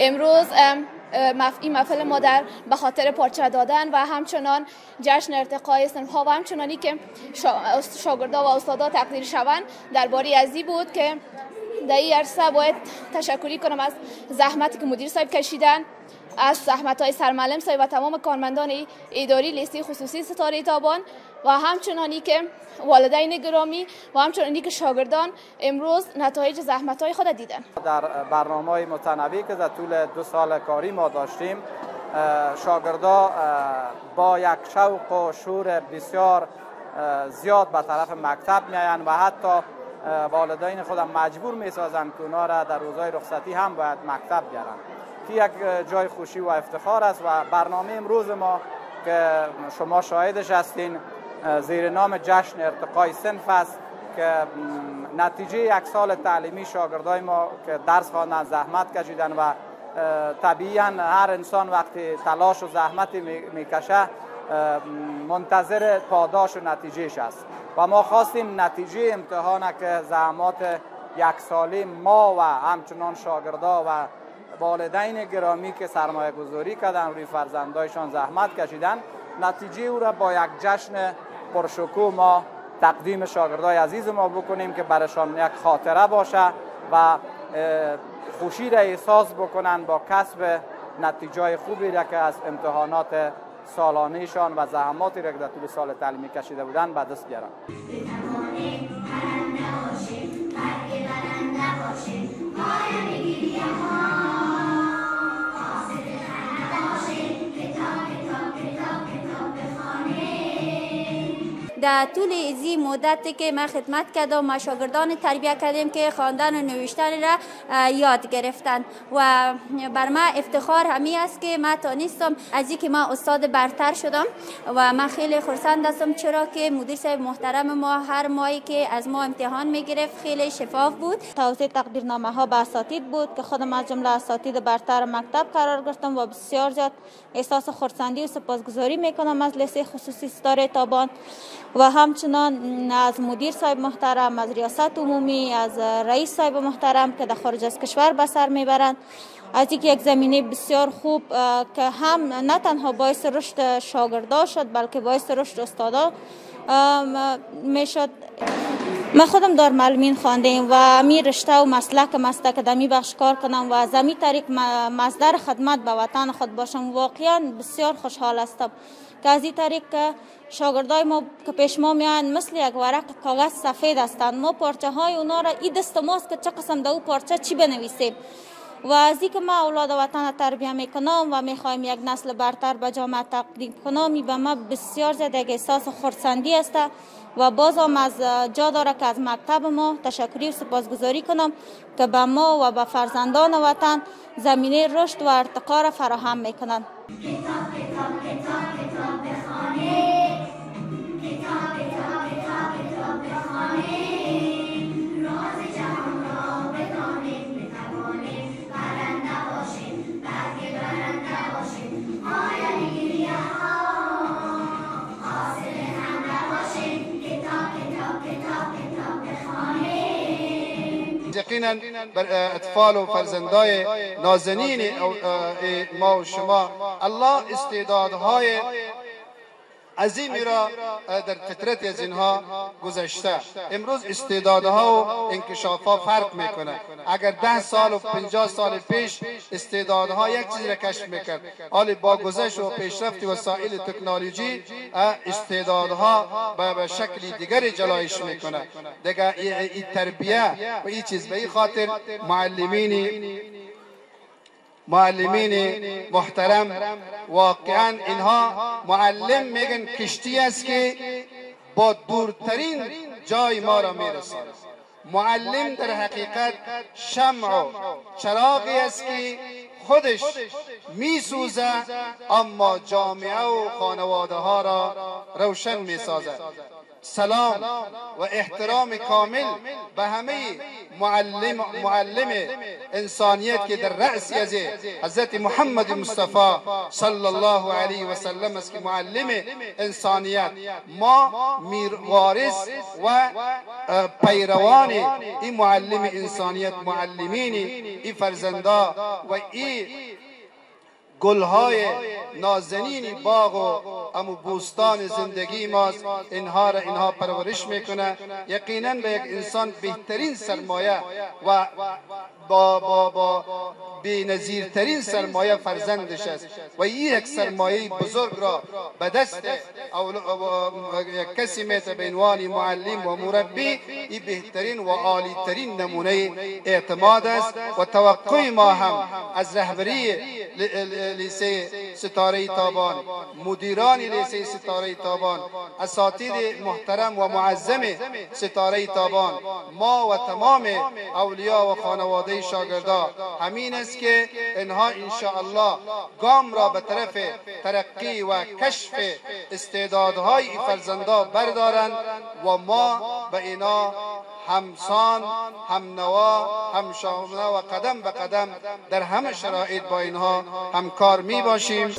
امروز این محفل ما به خاطر پارچه دادن و همچنان جشن ارتقای صنف‌ها و همچنانی که شاگردان و استادان تقدیر شوند درباره ازی بود که در این عرصه باید تشکری کنم از زحمتی که مدیر صاحب کشیدن، از زحمت‌های سرمعلم صاحب و تمام کارمندان اداری لیسه خصوصی ستاره تابان و همچنانی که والدین گرامی و همچنانی که شاگردان امروز نتایج زحمت‌های خود دیدن. در برنامه‌های متنوعی که در طول 2 سال کاری ما داشتیم، شاگردان با یک شوق و شور بسیار زیاد به طرف مکتب میآیند و حتی والدین خودم مجبور می‌سازند که اونا را در روزهای رخصتی هم باید مکتب بیارن. که یک جای خوشی و افتخار است و برنامه امروز ما که شما شاهدش هستین زیر نام جشن ارتقای صنف است که نتیجه 1 سال تعلیمی شاگردای ما که درس خواندن، زحمت کشیدن و طبیعاً هر انسان وقتی تلاش و زحمتی میکشه منتظر پاداش و نتیجهش است و ما خواستیم نتیجه امتحان که زحمات 1 ساله ما و همچنان شاگردا و والدین گرامی که سرمایه گذاری کردن روی فرزندایشان زحمت کشیدن، نتیجه او را با یک جشن پرشکوه ما تقدیم شاگردای عزیز ما بکنیم که برشان یک خاطره باشه و خوشی را احساس بکنن با کسب نتیجه خوبی را که از امتحانات سالانهشان و زحماتی را که در طول سال تعلیمی کشیده بودن به دست بیارن. در طول این مدتی که ما خدمت کردم ما شاگردان تربیت کردیم که خواندن و نوشتن را یاد گرفتن و بر ما افتخار همی است که ما تانستم از اینکه ما استاد برتر شدم و من خیلی خرسند هستم، چرا که مدیر صاحب محترم ما هر ماهی که از ما امتحان میگرفت خیلی شفاف بود. توزیع تقدیرنامه ها به اساتید بود که خودم از جمله اساتید برتر مکتب قرار گرفتم و بسیار زیاد احساس خرسندی و سپاسگزاری میکنم از لیسه خصوصی ستاره تابان و همچنان از مدیر صاحب محترم، از ریاست عمومی، از رئیس صاحب محترم که در خارج از کشور به سر میبرند، از اینکه یک زمینه بسیار خوب که هم نه تنها باعث رشد شاگردا شد بلکه باعث رشد استادا میشد. من خودم دارالمعلمین خواندم و می رشته و مسلک که دمی بخش کار کنم و از این طریق مصدر خدمت به وطن خود باشم. واقعا بسیار خوشحال هستم که از این طریق که شاگردای ما که پیش ما میان مثل یک ورق کاغذ سفید هستند، ما پارچه های اونا را این دست ماست که چه قسم در او پارچه چی بنویسیم و از اینکه ما اولاد وطن تربیت میکنم و میخوایم یک نسل برتر به جامعه تقدیم کنم، به ما بسیار زیاد یک احساس خرسندی است و بازم از جا داره که از مکتب ما تشکری و سپاسگزاری کنم که به ما و به فرزندان وطن زمینه رشد و ارتقا را فراهم میکنند. یقینا بر اطفال و فرزندای نازنین ما و شما الله استعدادهای عظیمی را در فطرت از اینها گذاشته. امروز استعدادها و انکشافها فرق میکنه. اگر 10 سال و 50 سال پیش استعدادها یک چیز را کشف میکرد، حالا با گذشت و پیشرفت وسایل تکنولوژی استعدادها به شکل دیگری جلایش میکنه. دیگه این تربیه و این چیز به این خاطر معلمین محترم واقعا اینها معلم میگن کشتی است که با دورترین جای ما را میرساند. معلم در حقیقت شمع و چراغی است که خودش میسوزه اما جامعه و خانواده ها را روشن میسازد. سلام و احترام کامل به همه معلم انسانیت که در رأس از حضرت محمد مصطفی صلی الله علیه و سلم است که معلم انسانیت. ما وارث و پیروان این معلم انسانیت، معلمین این فرزندا و این گلهای نازنین باغ و امو بوستان زندگی ماست. اینها پرورش میکنه. یقینا به یک انسان بهترین سرمایه و با بی‌نظیرترین سرمایه فرزندش است و این یک سرمایه بزرگ را به دست یک کسی میته به عنوان معلم و مربی، این بهترین و عالیترین نمونه اعتماد است. و توقع ما هم از رهبری لیسه ستاره تابان، مدیران لیسه ستاره تابان، اساتید محترم و معظم ستاره تابان، ما و تمام اولیا و خانواده شاگردا همین است که اینها انشاءالله گام را به طرف ترقی و کشف استعدادهای این فرزندا بردارند و ما به اینا همسان، هم نوا، هم شامل و قدم به قدم در همه شرایط با اینها همکار می باشیم.